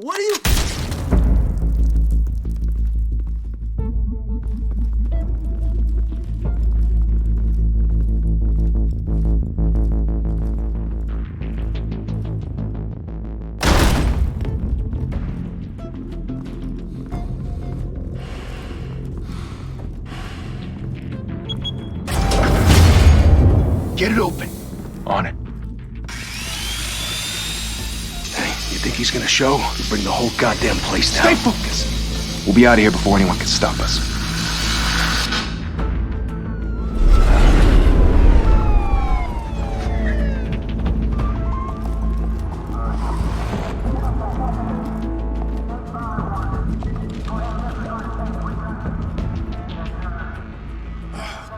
What are you... Get it open. On it. Hey, you think he's gonna show? We'll bring the whole goddamn place down. Stay focused. We'll be out of here before anyone can stop us.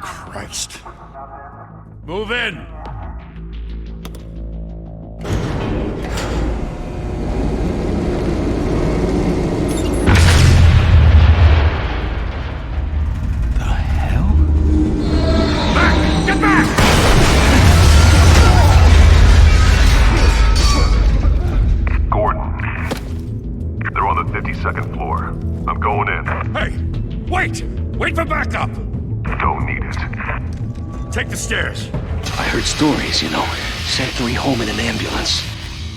Christ. Move in! The hell? Back! Get back! Gordon. They're on the 52nd floor. I'm going in. Hey! Wait! Wait for backup! Don't need it. Take the stairs. I heard stories, Sent 3 home in an ambulance.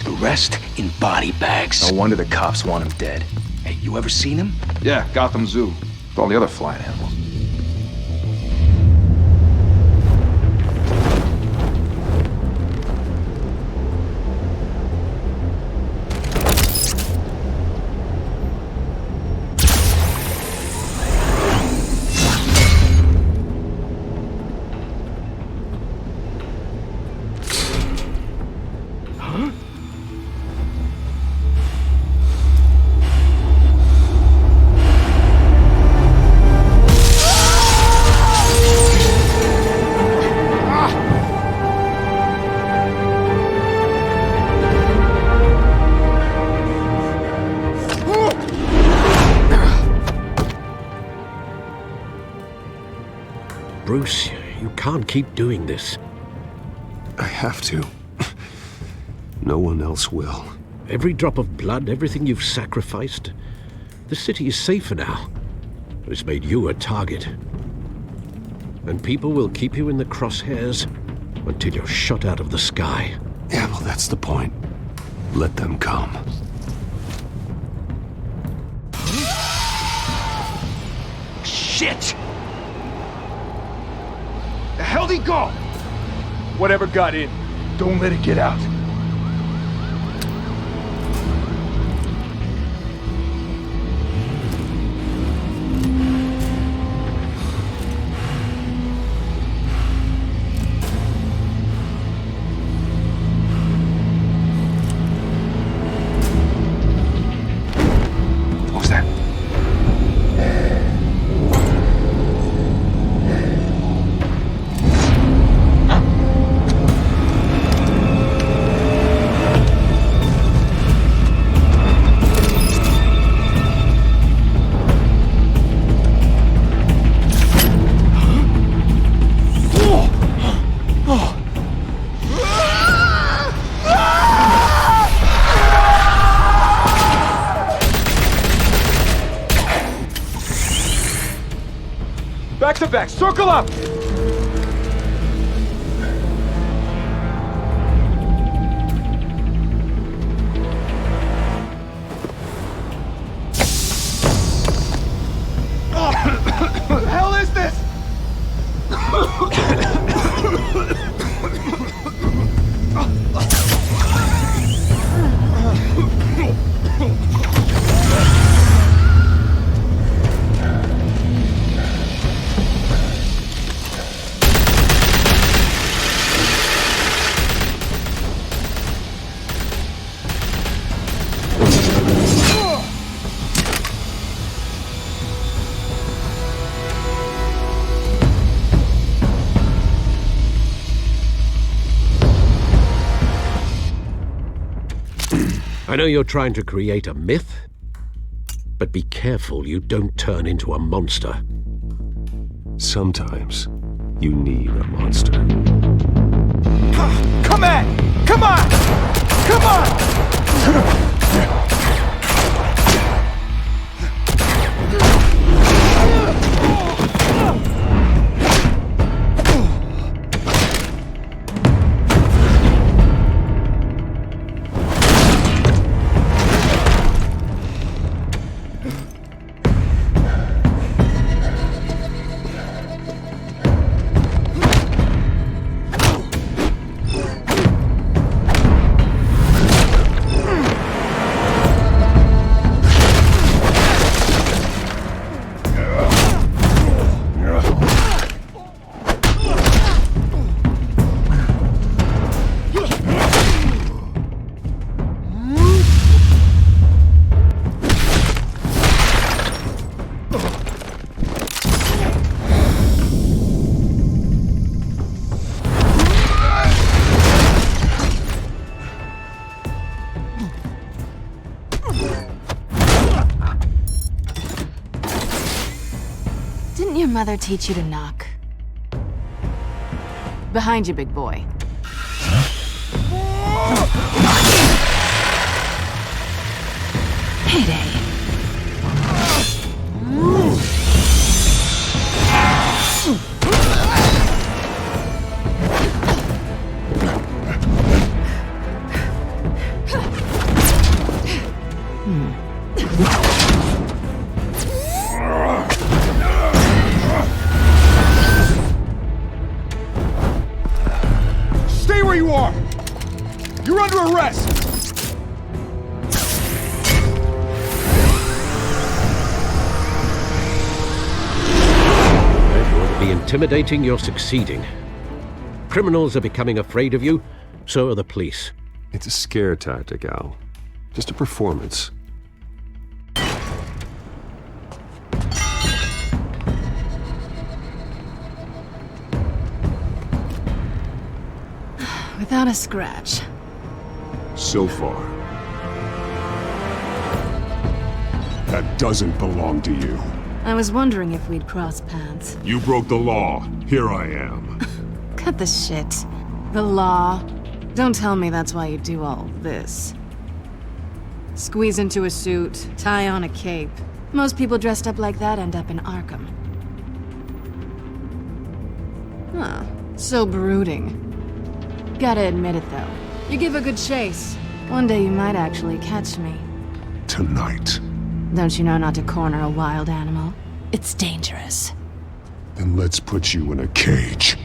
The rest in body bags. No wonder the cops want him dead. Hey, you ever seen him? Yeah, Gotham Zoo. With all the other flying animals. Bruce, you can't keep doing this. I have to. No one else will. Every drop of blood, everything you've sacrificed. The city is safer now. It's made you a target. And people will keep you in the crosshairs until you're shot out of the sky. Yeah, well, that's the point. Let them come. Shit! The hell'd he go? Whatever got in, don't let it get out. What was that? Back to back, circle up! What the hell is this? I know you're trying to create a myth, but be careful you don't turn into a monster. Sometimes you need a monster. Come on! Come on! Come on! your mother teach you to knock? Behind you, big boy. Heyday. Stay where you are! You're under arrest! You want to be intimidating, you're succeeding. Criminals are becoming afraid of you, so are the police. It's a scare tactic, Al. Just a performance. Without a scratch. So far. That doesn't belong to you. I was wondering if we'd cross paths. You broke the law. Here I am. Cut the shit. The law. Don't tell me that's why you do all this. Squeeze into a suit, tie on a cape. Most people dressed up like that end up in Arkham. Huh. So brooding. Gotta admit it, though. You give a good chase. One day you might actually catch me. Tonight. Don't you know not to corner a wild animal? It's dangerous. Then let's put you in a cage.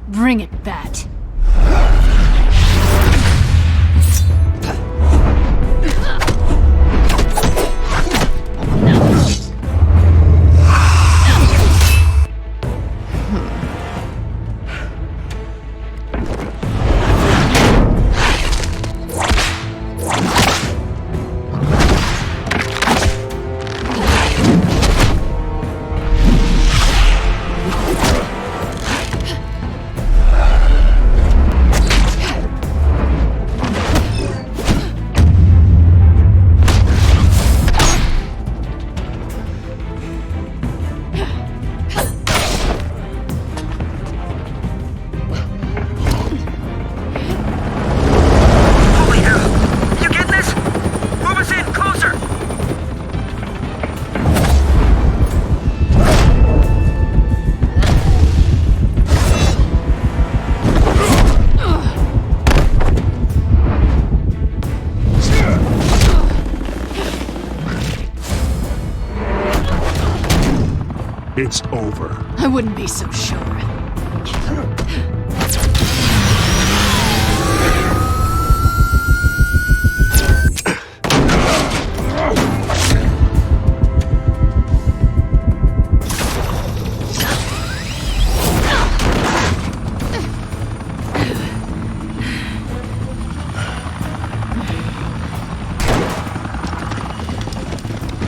Bring it, Bat. It's over. I wouldn't be so sure.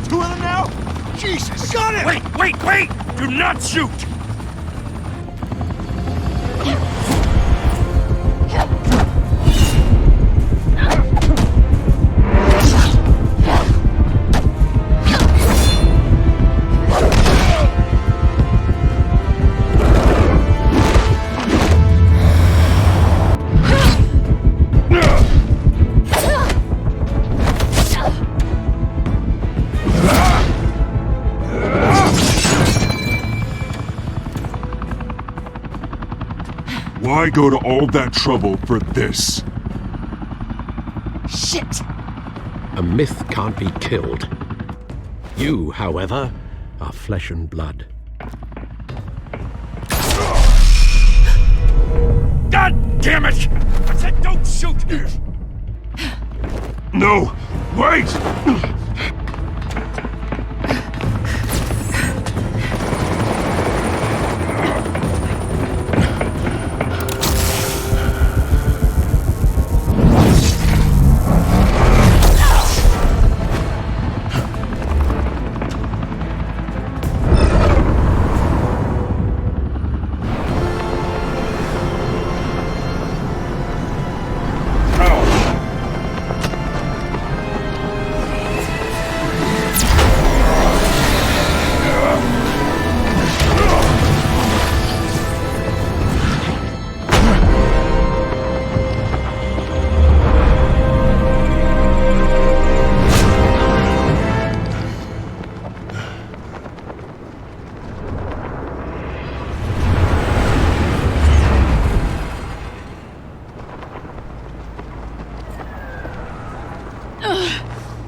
Two of them now? Jesus! Got it! Wait, wait, wait! Do not shoot! Why go to all that trouble for this? Shit! A myth can't be killed. You, however, are flesh and blood. God damn it! I said don't shoot! No! Wait!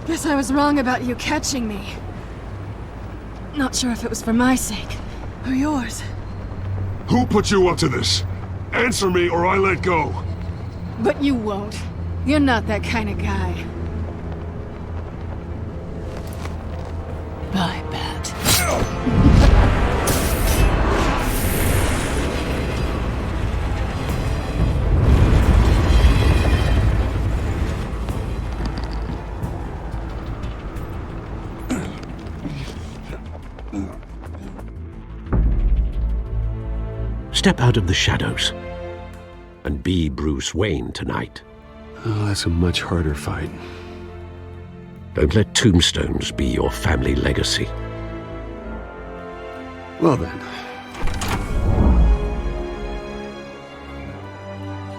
Guess I was wrong about you catching me. Not sure if it was for my sake, or yours. Who put you up to this? Answer me or I let go. But you won't. You're not that kind of guy. I bet. Step out of the shadows and be Bruce Wayne tonight. Oh, that's a much harder fight. Don't let tombstones be your family legacy. Well then.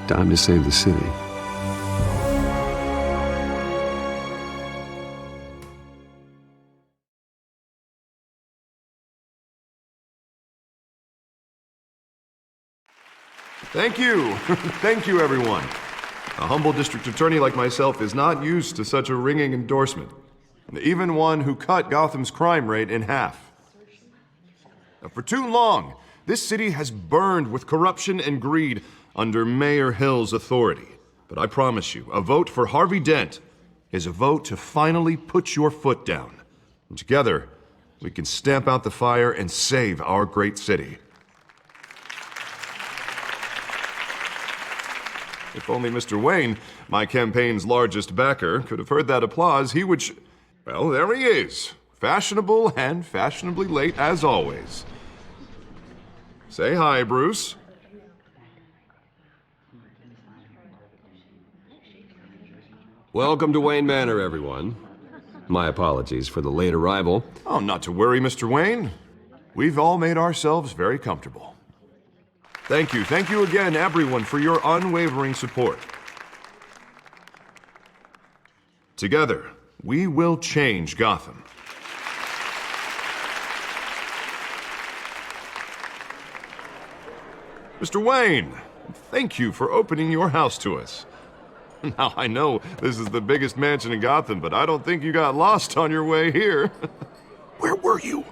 Time to save the city. Thank you. Thank you, everyone. A humble district attorney like myself is not used to such a ringing endorsement. Even one who cut Gotham's crime rate in half. For too long, this city has burned with corruption and greed under Mayor Hill's authority. But I promise you, a vote for Harvey Dent is a vote to finally put your foot down. And together, we can stamp out the fire and save our great city. If only Mr. Wayne, my campaign's largest backer, could have heard that applause, he would well, there he is. Fashionable and fashionably late as always. Say hi, Bruce. Welcome to Wayne Manor, everyone. My apologies for the late arrival. Oh, not to worry, Mr. Wayne. We've all made ourselves very comfortable. Thank you again, everyone, for your unwavering support. Together, we will change Gotham. Mr. Wayne, thank you for opening your house to us. Now, I know this is the biggest mansion in Gotham, but I don't think you got lost on your way here. Where were you?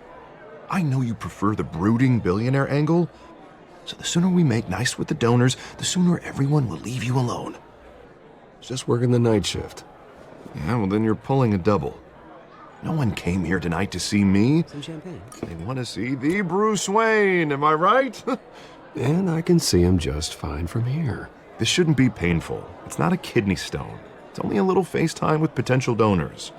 I know you prefer the brooding billionaire angle, so the sooner we make nice with the donors, the sooner everyone will leave you alone. Just working the night shift. Yeah, well then you're pulling a double. No one came here tonight to see me. Some champagne. They want to see the Bruce Wayne, am I right? And I can see him just fine from here. This shouldn't be painful. It's not a kidney stone. It's only a little FaceTime with potential donors.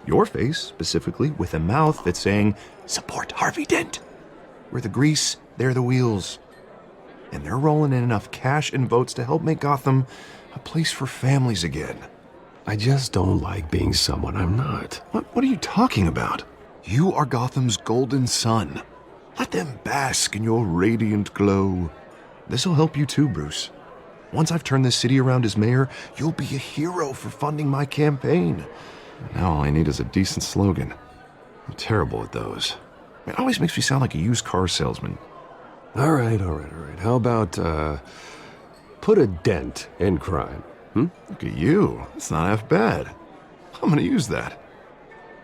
Your face, specifically, with a mouth that's saying, support Harvey Dent. We're the grease, they're the wheels. And they're rolling in enough cash and votes to help make Gotham a place for families again. I just don't like being someone I'm not. What are you talking about? You are Gotham's golden sun. Let them bask in your radiant glow. This'll help you too, Bruce. Once I've turned this city around as mayor, you'll be a hero for funding my campaign. Now all I need is a decent slogan. I'm terrible at those. It always makes me sound like a used car salesman. All right. How about, put a dent in crime? Look at you. It's not half bad. I'm gonna use that.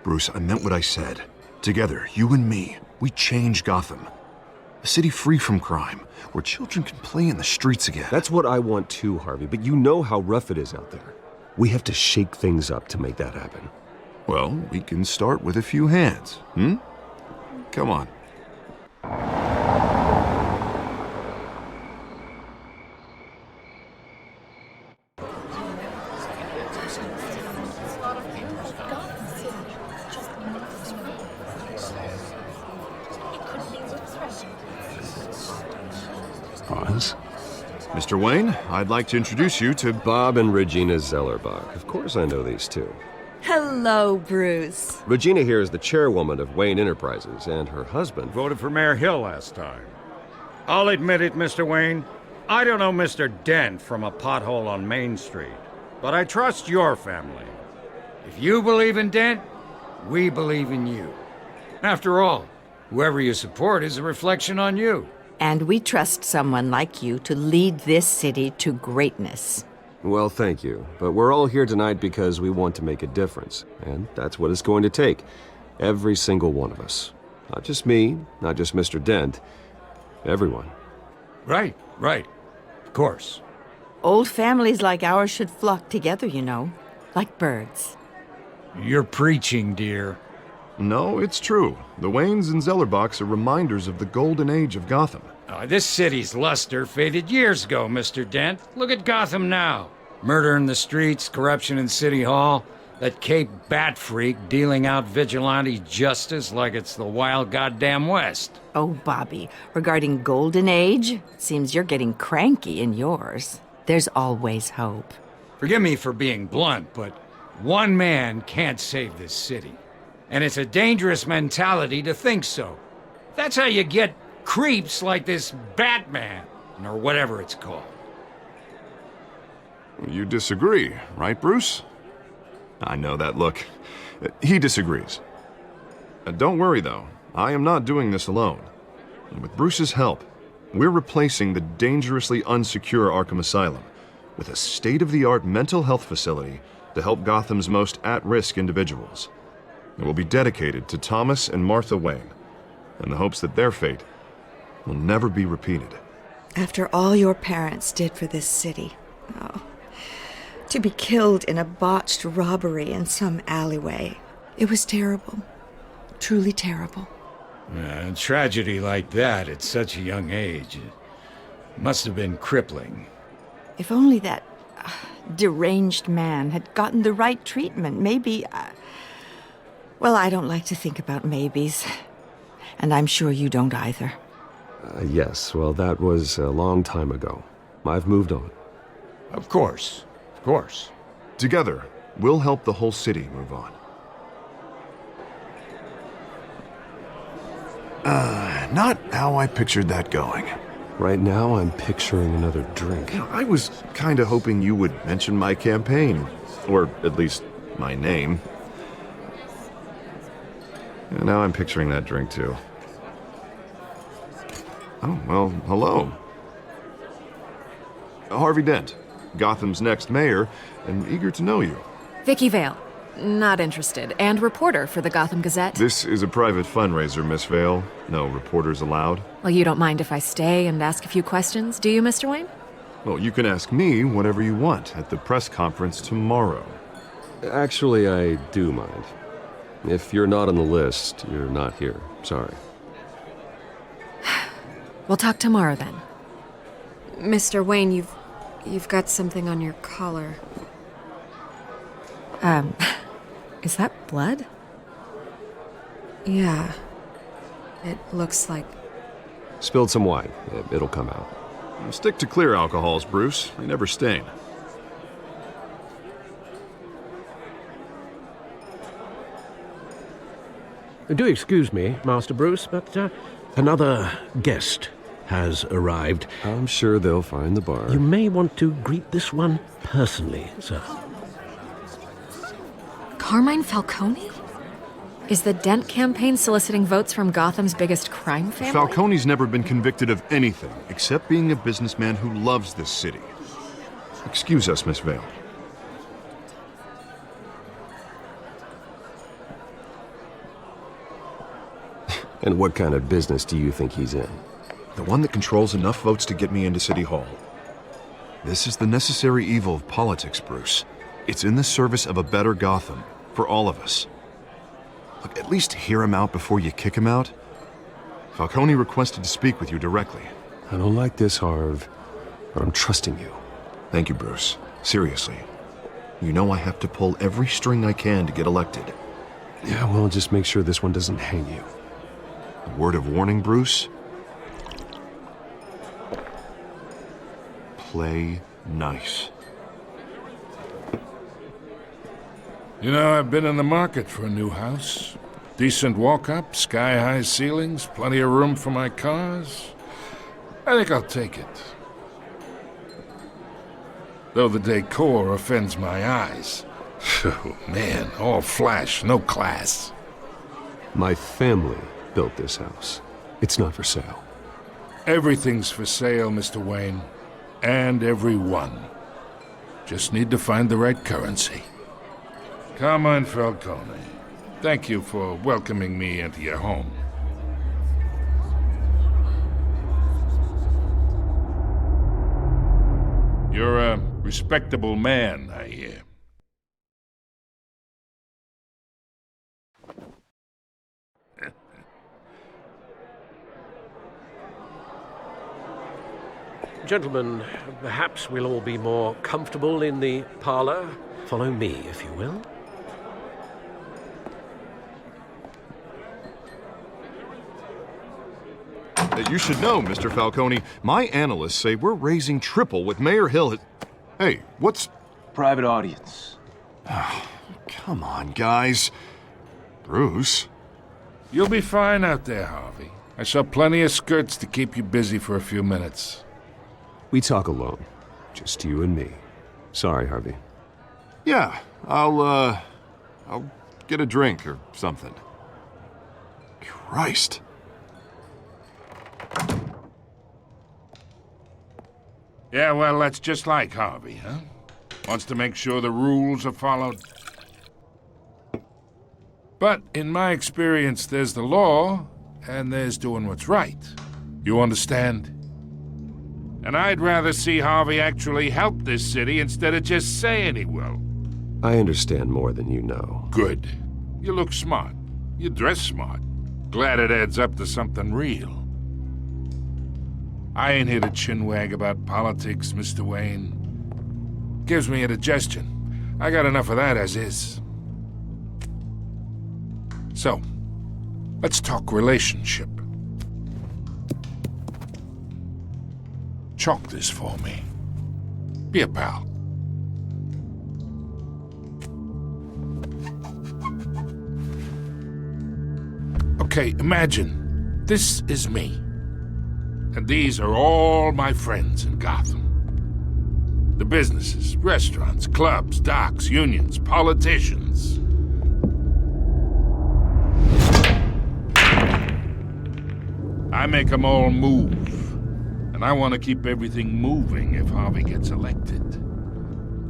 Bruce, I meant what I said. Together, you and me, we change Gotham. A city free from crime, where children can play in the streets again. That's what I want too, Harvey, but you know how rough it is out there. We have to shake things up to make that happen. Well, we can start with a few hands, Come on. Pause. Mr. Wayne, I'd like to introduce you to Bob and Regina Zellerbach. Of course I know these two. Hello, Bruce. Regina here is the chairwoman of Wayne Enterprises, and her husband... Voted for Mayor Hill last time. I'll admit it, Mr. Wayne. I don't know Mr. Dent from a pothole on Main Street, but I trust your family. If you believe in Dent, we believe in you. After all, whoever you support is a reflection on you. And we trust someone like you to lead this city to greatness. Well, thank you. But we're all here tonight because we want to make a difference. And that's what it's going to take. Every single one of us. Not just me, not just Mr. Dent. Everyone. Right. Of course. Old families like ours should flock together, you know. Like birds. You're preaching, dear. No, it's true. The Waynes and Zellerbachs are reminders of the golden age of Gotham. This city's luster faded years ago, Mr. Dent. Look at Gotham now. Murder in the streets, corruption in City Hall, that Cape Bat freak dealing out vigilante justice like it's the wild goddamn West. Oh, Bobby, regarding Golden Age, seems you're getting cranky in yours. There's always hope. Forgive me for being blunt, but one man can't save this city. And it's a dangerous mentality to think so. That's how you get creeps like this Batman, or whatever it's called. You disagree, right, Bruce? I know that look. He disagrees. Don't worry, though. I am not doing this alone. With Bruce's help, we're replacing the dangerously unsecure Arkham Asylum with a state-of-the-art mental health facility to help Gotham's most at-risk individuals. It will be dedicated to Thomas and Martha Wayne, in the hopes that their fate will never be repeated. After all your parents did for this city, oh, to be killed in a botched robbery in some alleyway, it was terrible. Truly terrible. A tragedy like that at such a young age, it must have been crippling. If only that deranged man had gotten the right treatment, maybe... well, I don't like to think about maybes. And I'm sure you don't either. Yes, well, that was a long time ago. I've moved on. Of course. Together, we'll help the whole city move on. Not how I pictured that going. Right now, I'm picturing another drink. I was kinda hoping you would mention my campaign. Or at least, my name. And now I'm picturing that drink, too. Oh, well, hello. Harvey Dent, Gotham's next mayor, and eager to know you. Vicky Vale. Not interested. And reporter for the Gotham Gazette. This is a private fundraiser, Miss Vale. No reporters allowed. Well, you don't mind if I stay and ask a few questions, do you, Mr. Wayne? Well, you can ask me whatever you want at the press conference tomorrow. Actually, I do mind. If you're not on the list, you're not here. Sorry. We'll talk tomorrow then. Mr. Wayne, you've got something on your collar. Is that blood? Yeah. It looks like... Spilled some wine. It'll come out. Stick to clear alcohols, Bruce. They never stain. Do excuse me, Master Bruce, but another guest has arrived. I'm sure they'll find the bar. You may want to greet this one personally, sir. Carmine Falcone? Is the Dent campaign soliciting votes from Gotham's biggest crime family? Falcone's never been convicted of anything except being a businessman who loves this city. Excuse us, Miss Vale. And what kind of business do you think he's in? The one that controls enough votes to get me into City Hall. This is the necessary evil of politics, Bruce. It's in the service of a better Gotham, for all of us. Look, at least hear him out before you kick him out. Falcone requested to speak with you directly. I don't like this, Harv, but I'm trusting you. Thank you, Bruce. Seriously. You know I have to pull every string I can to get elected. Yeah, well, just make sure this one doesn't hang you. A word of warning, Bruce? Play nice. You know, I've been in the market for a new house. Decent walk-up, sky-high ceilings, plenty of room for my cars. I think I'll take it. Though the decor offends my eyes. Oh, man, all flash, no class. My family built this house. It's not for sale. Everything's for sale, Mr. Wayne. And everyone. Just need to find the right currency. Carmine Falcone, thank you for welcoming me into your home. You're a respectable man, I hear. Gentlemen, perhaps we'll all be more comfortable in the parlor. Follow me, if you will. You should know, Mr. Falcone, my analysts say we're raising triple what Mayor Hill has... Hey, what's... Private audience. Come on, guys. Bruce? You'll be fine out there, Harvey. I saw plenty of skirts to keep you busy for a few minutes. We talk alone. Just you and me. Sorry, Harvey. Yeah, I'll get a drink or something. Christ. Yeah, well, that's just like Harvey, huh? Wants to make sure the rules are followed. But in my experience, there's the law, and there's doing what's right. You understand? And I'd rather see Harvey actually help this city instead of just saying he will. I understand more than you know. Good. You look smart. You dress smart. Glad it adds up to something real. I ain't here to chinwag about politics, Mr. Wayne. Gives me indigestion. I got enough of that as is. So, let's talk relationship. Chalk this for me. Be a pal. Okay, imagine this is me. And these are all my friends in Gotham. The businesses, restaurants, clubs, docks, unions, politicians. I make them all move. And I want to keep everything moving if Harvey gets elected.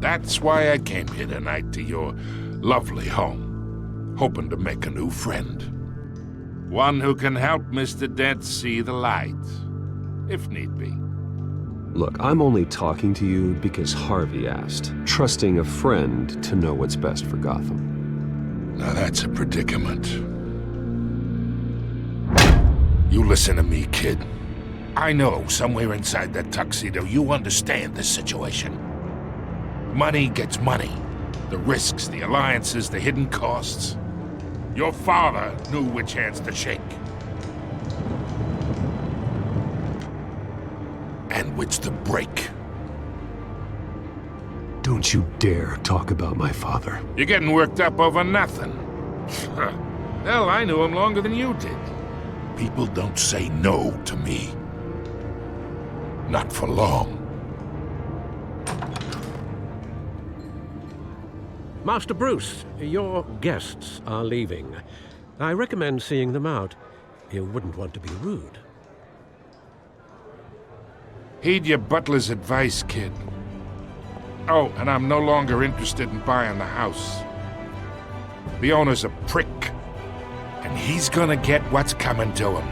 That's why I came here tonight to your lovely home, hoping to make a new friend. One who can help Mr. Dent see the light, if need be. Look, I'm only talking to you because Harvey asked, trusting a friend to know what's best for Gotham. Now that's a predicament. You listen to me, kid. I know somewhere inside that tuxedo you understand this situation. Money gets money. The risks, the alliances, the hidden costs. Your father knew which hands to shake. And which to break. Don't you dare talk about my father. You're getting worked up over nothing. Hell, I knew him longer than you did. People don't say no to me. Not for long. Master Bruce, your guests are leaving. I recommend seeing them out. You wouldn't want to be rude. Heed your butler's advice, kid. Oh, and I'm no longer interested in buying the house. The owner's a prick, and he's gonna get what's coming to him.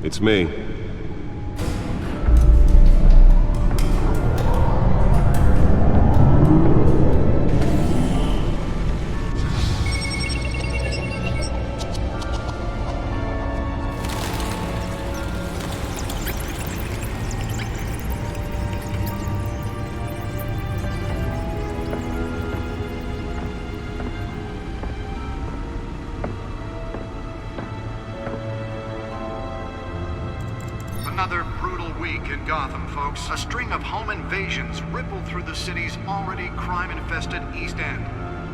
It's me. Gotham, folks. A string of home invasions rippled through the city's already crime-infested East End.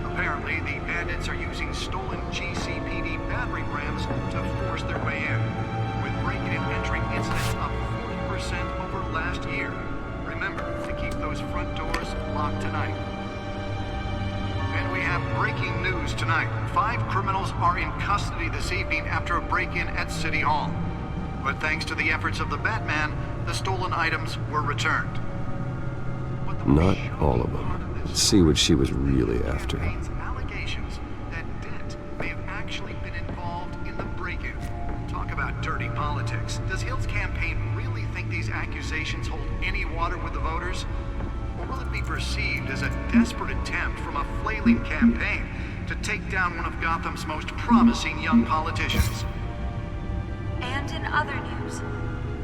Apparently, the bandits are using stolen GCPD battering rams to force their way in, with break-in and entry incidents up 40% over last year. Remember to keep those front doors locked tonight. And we have breaking news tonight. 5 criminals are in custody this evening after a break-in at City Hall. But thanks to the efforts of the Batman, the stolen items were returned. Not all of them. Let's see what she was really after. Allegations that Dent may have actually been involved in the break-in. Talk about dirty politics. Does Hill's campaign really think these accusations hold any water with the voters? Or will it be perceived as a desperate attempt from a flailing campaign to take down one of Gotham's most promising young politicians? And in other news,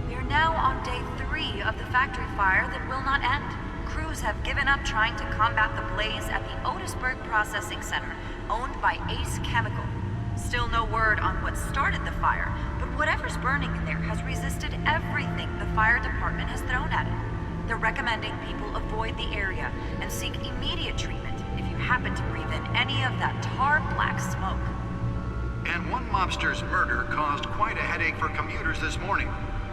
we are now on day 3 of the factory fire that will not end. Crews have given up trying to combat the blaze at the Otisburg Processing Center, owned by Ace Chemical. Still no word on what started the fire, but whatever's burning in there has resisted everything the fire department has thrown at it. They're recommending people avoid the area and seek immediate treatment if you happen to breathe in any of that tar-black smoke. And one mobster's murder caused quite a headache for commuters this morning.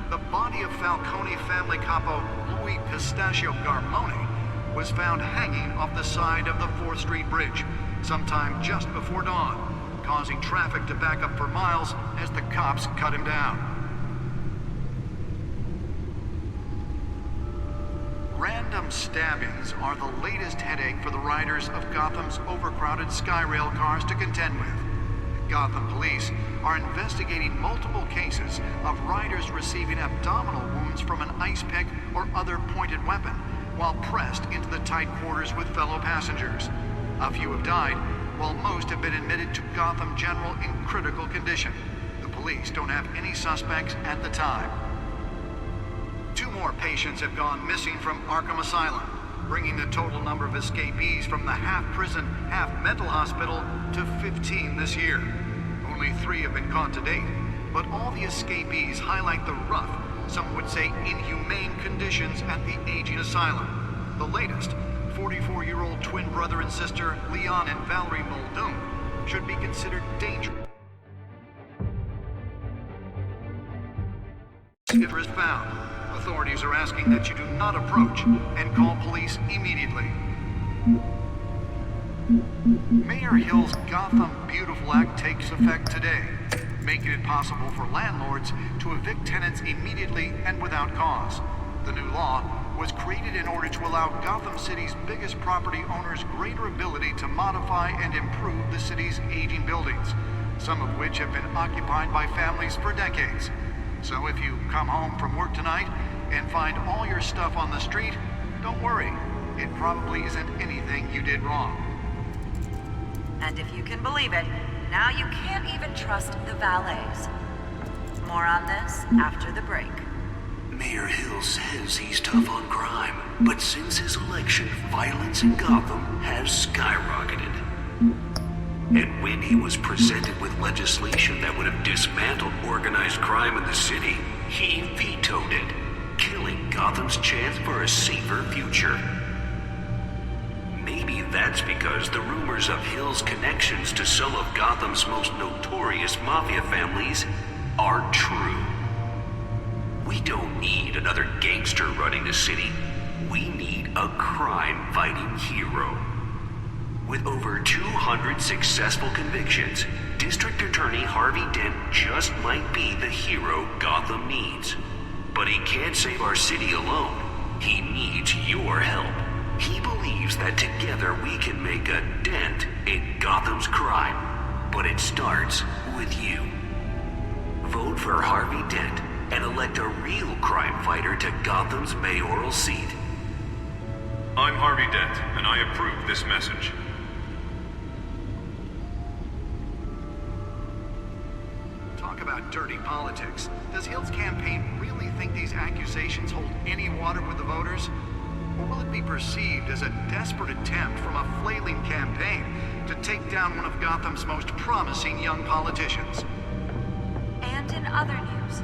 The body of Falcone family capo Louis Pistachio Garmone was found hanging off the side of the 4th Street Bridge sometime just before dawn, causing traffic to back up for miles as the cops cut him down. Random stabbings are the latest headache for the riders of Gotham's overcrowded Skyrail cars to contend with. Gotham police are investigating multiple cases of riders receiving abdominal wounds from an ice pick or other pointed weapon while pressed into the tight quarters with fellow passengers. A few have died, while most have been admitted to Gotham General in critical condition. The police don't have any suspects at the time. 2 more patients have gone missing from Arkham Asylum, bringing the total number of escapees from the half-prison, half-mental hospital to 15 this year. Only 3 have been caught to date, but all the escapees highlight the rough, some would say inhumane conditions at the aging asylum. The latest, 44-year-old twin brother and sister Leon and Valerie Muldoon, should be considered dangerous if is found. Authorities are asking that you do not approach and call police immediately. Mayor Hill's Gotham Beautiful Act takes effect today, making it possible for landlords to evict tenants immediately and without cause. The new law was created in order to allow Gotham City's biggest property owners greater ability to modify and improve the city's aging buildings, some of which have been occupied by families for decades. So if you come home from work tonight and find all your stuff on the street, don't worry. It probably isn't anything you did wrong. And if you can believe it, now you can't even trust the valets. More on this after the break. Mayor Hill says he's tough on crime, but since his election, violence in Gotham has skyrocketed. And when he was presented with legislation that would have dismantled organized crime in the city, he vetoed it, killing Gotham's chance for a safer future. Maybe that's because the rumors of Hill's connections to some of Gotham's most notorious mafia families are true. We don't need another gangster running the city. We need a crime-fighting hero. With over 200 successful convictions, District Attorney Harvey Dent just might be the hero Gotham needs. But he can't save our city alone. He needs your help. He believes that together we can make a dent in Gotham's crime. But it starts with you. Vote for Harvey Dent and elect a real crime fighter to Gotham's mayoral seat. I'm Harvey Dent, and I approve this message. Talk about dirty politics. Does Hill's campaign really think these accusations hold any water with the voters? Or will it be perceived as a desperate attempt from a flailing campaign to take down one of Gotham's most promising young politicians? And in other news,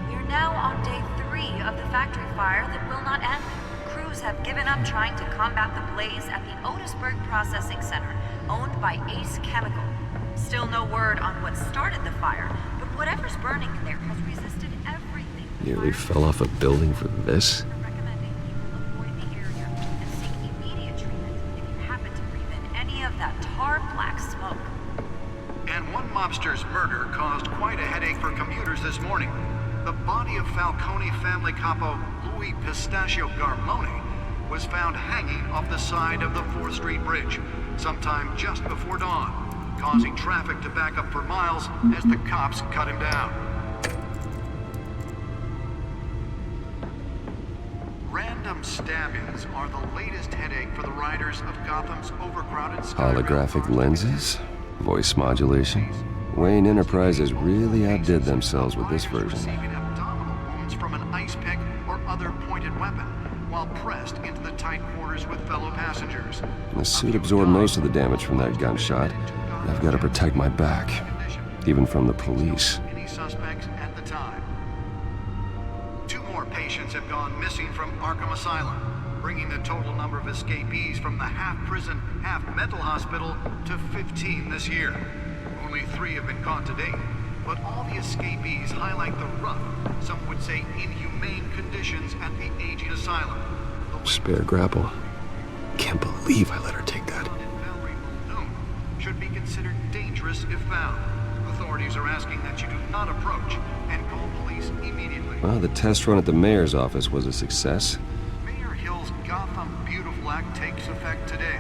we are now on day 3 3 of the factory fire that will not end. Crews have given up trying to combat the blaze at the Otisburg Processing Center, owned by Ace Chemical. Still no word on what started the fire, but whatever's burning in there has resisted everything. Nearly fell off a building for this? Recommending people avoid the area and seek immediate treatment if you happen to breathe in any of that tar black smoke. And one mobster's murder caused quite a headache for commuters this morning. The body of Falcone family capo Louis Pistachio Garmone was found hanging off the side of the 4th Street Bridge sometime just before dawn, causing traffic to back up for miles as the cops cut him down. Random stabbings are the latest headache for the riders of Gotham's overcrowded Holographic lenses? Voice modulation? Wayne Enterprises really outdid themselves with this version. Receiving abdominal wounds from an ice pick or other pointed weapon while pressed into the tight quarters with fellow passengers. The suit absorbed most of the damage from that gunshot, and I've got to protect my back, even from the police. Any suspects at the time. 2 more patients have gone missing from Arkham Asylum, bringing the total number of escapees from the half-prison, half-mental hospital to 15 this year. Only 3 have been caught to date, but all the escapees highlight the rough, some would say inhumane conditions at the aging asylum. Spare grapple. Can't believe I let her take that. Should be considered dangerous if found. Authorities are asking that you do not approach and call police immediately. Well, the test run at the mayor's office was a success. Mayor Hill's Gotham Beautiful Act takes effect today.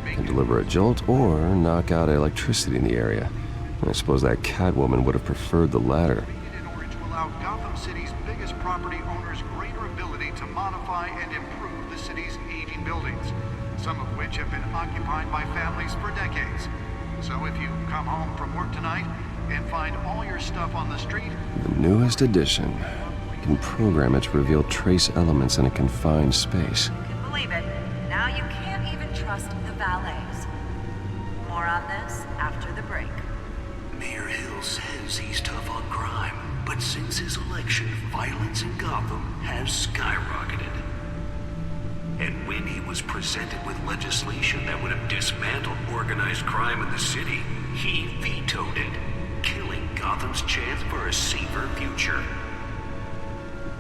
Can deliver a jolt or knock out electricity in the area. I suppose that Catwoman would have preferred the latter. In order to allow Gotham City's biggest property owners greater ability to modify and improve the city's aging buildings, some of which have been occupied by families for decades. So if you come home from work tonight and find all your stuff on the street, The newest edition. You can program it to reveal trace elements in a confined space. Believe it, now you can't even trust the valets. More on this after the break. Mayor Hill says he's tough on crime, but since his election, violence in Gotham has skyrocketed. And when he was presented with legislation that would have dismantled organized crime in the city, he vetoed it, killing Gotham's chance for a safer future.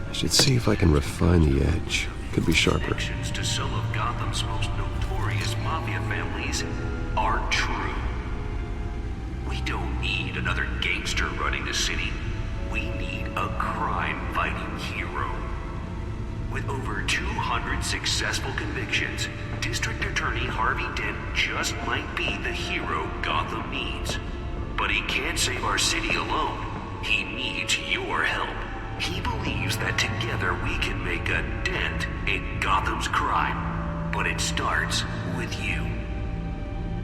I should see if I can refine the edge. Could be sharper. Connections to some of Gotham's most notorious mafia families are true. We don't need another gangster running the city. We need a crime-fighting hero. With over 200 successful convictions, District Attorney Harvey Dent just might be the hero Gotham needs. But he can't save our city alone. He needs your help. He believes that together we can make a dent in Gotham's crime. But it starts with you.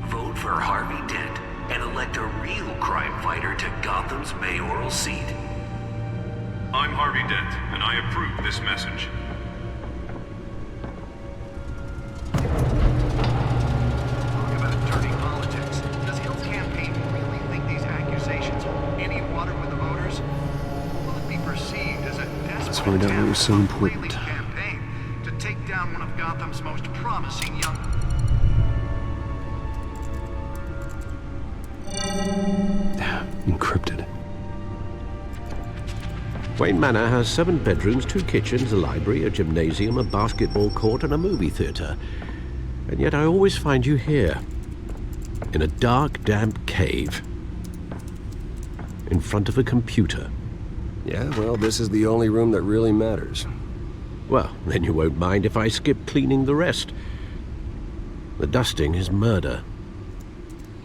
Vote for Harvey Dent and elect a real crime fighter to Gotham's mayoral seat. I'm Harvey Dent, and I approve this message. talk about dirty politics. Does Hill's campaign really think these accusations hold any water with the voters? Will it be perceived as a Let's desperate find out what was so important. campaign to take down one of Gotham's most promising young... Encrypted. Wayne Manor has 7 bedrooms, 2 kitchens, a library, a gymnasium, a basketball court, and a movie theater. And yet I always find you here, in a dark, damp cave, in front of a computer. Yeah, well, this is the only room that really matters. Well, then you won't mind if I skip cleaning the rest. The dusting is murder.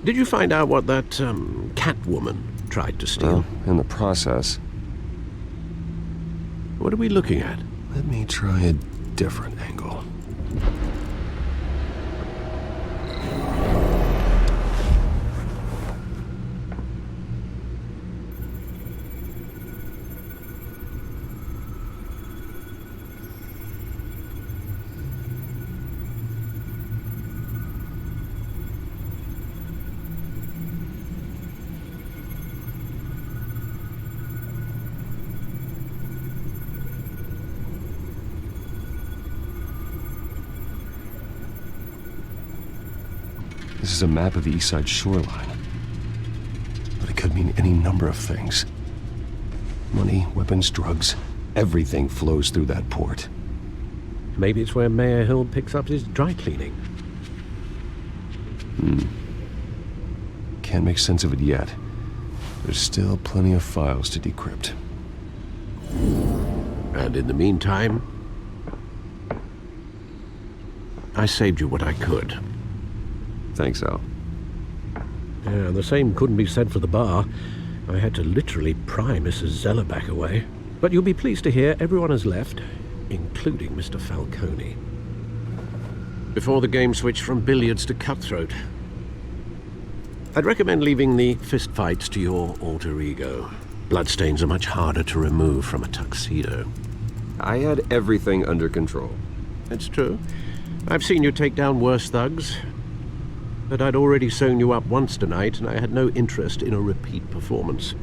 Did you find out what that, Catwoman tried to steal? Well, in the process. What are we looking at? Let me try a different angle. This is a map of the east side shoreline. But it could mean any number of things. Money, weapons, drugs, everything flows through that port. Maybe it's where Mayor Hill picks up his dry cleaning. Can't make sense of it yet. There's still plenty of files to decrypt. And in the meantime, I saved you what I could. Thanks, Al. Yeah, the same couldn't be said for the bar. I had to literally pry Mrs. Zeller back away. But you'll be pleased to hear everyone has left, including Mr. Falcone. Before the game switched from billiards to cutthroat. I'd recommend leaving the fistfights to your alter ego. Bloodstains are much harder to remove from a tuxedo. I had everything under control. It's true. I've seen you take down worse thugs. But I'd already sewn you up once tonight, and I had no interest in a repeat performance.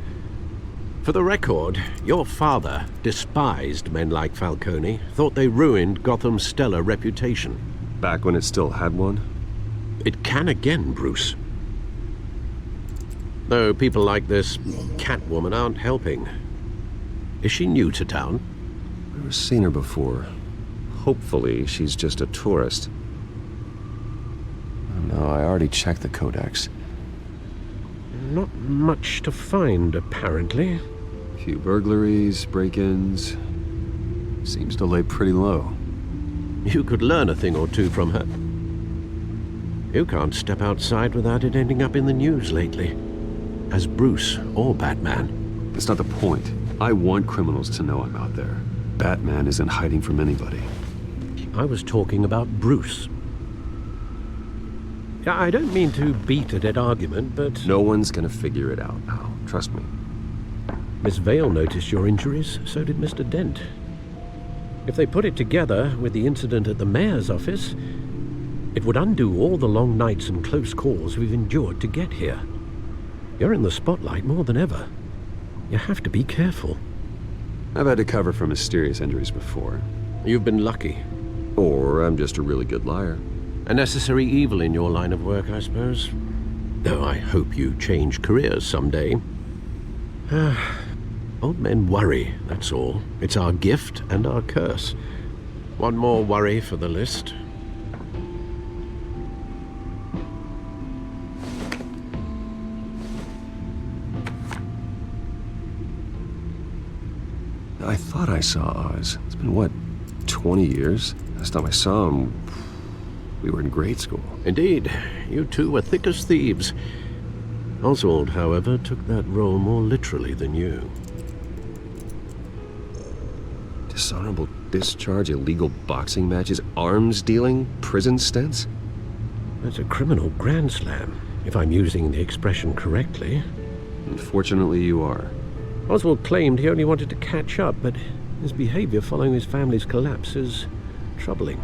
For the record, your father despised men like Falcone, thought they ruined Gotham's stellar reputation. Back when it still had one? It can again, Bruce. Though people like this Catwoman aren't helping. Is she new to town? I've never seen her before. Hopefully, she's just a tourist. No, I already checked the codex. Not much to find, apparently. Few burglaries, break-ins. Seems to lay pretty low. You could learn a thing or two from her. You can't step outside without it ending up in the news lately. As Bruce or Batman. That's not the point. I want criminals to know I'm out there. Batman isn't hiding from anybody. I was talking about Bruce. I don't mean to beat a dead argument, but... No one's gonna figure it out now. Trust me. Miss Vale noticed your injuries, so did Mr. Dent. If they put it together with the incident at the mayor's office, it would undo all the long nights and close calls we've endured to get here. You're in the spotlight more than ever. You have to be careful. I've had to cover for mysterious injuries before. You've been lucky. Or I'm just a really good liar. A necessary evil in your line of work, I suppose. Though I hope you change careers someday. Old men worry, that's all. It's our gift and our curse. One more worry for the list. I thought I saw Oz. It's been, what, 20 years? Last time I saw him, we were in grade school. Indeed. You two were thick as thieves. Oswald, however, took that role more literally than you. Dishonorable discharge, illegal boxing matches, arms dealing, prison stints? That's a criminal grand slam, if I'm using the expression correctly. Unfortunately, you are. Oswald claimed he only wanted to catch up, but his behavior following his family's collapse is troubling.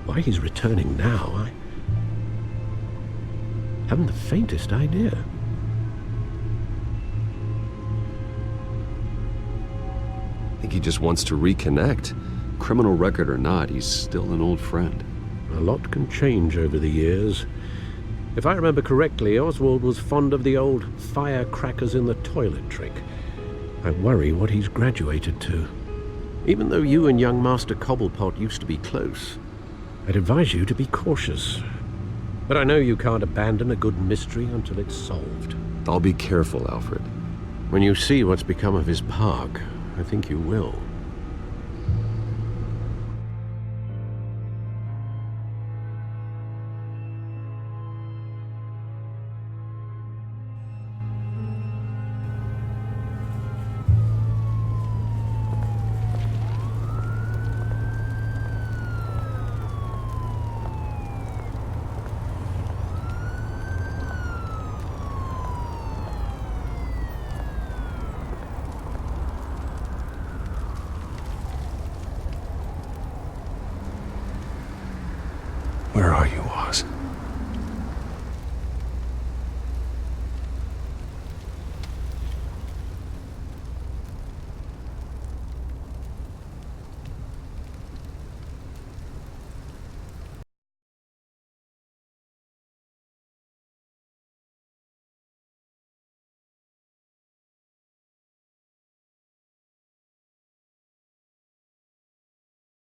Why he's returning now, I haven't the faintest idea. I think he just wants to reconnect. Criminal record or not, he's still an old friend. A lot can change over the years. If I remember correctly, Oswald was fond of the old firecrackers in the toilet trick. I worry what he's graduated to. Even though you and young Master Cobblepot used to be close, I'd advise you to be cautious. But I know you can't abandon a good mystery until it's solved. I'll be careful, Alfred. When you see what's become of his park, I think you will. Where are you, Oz?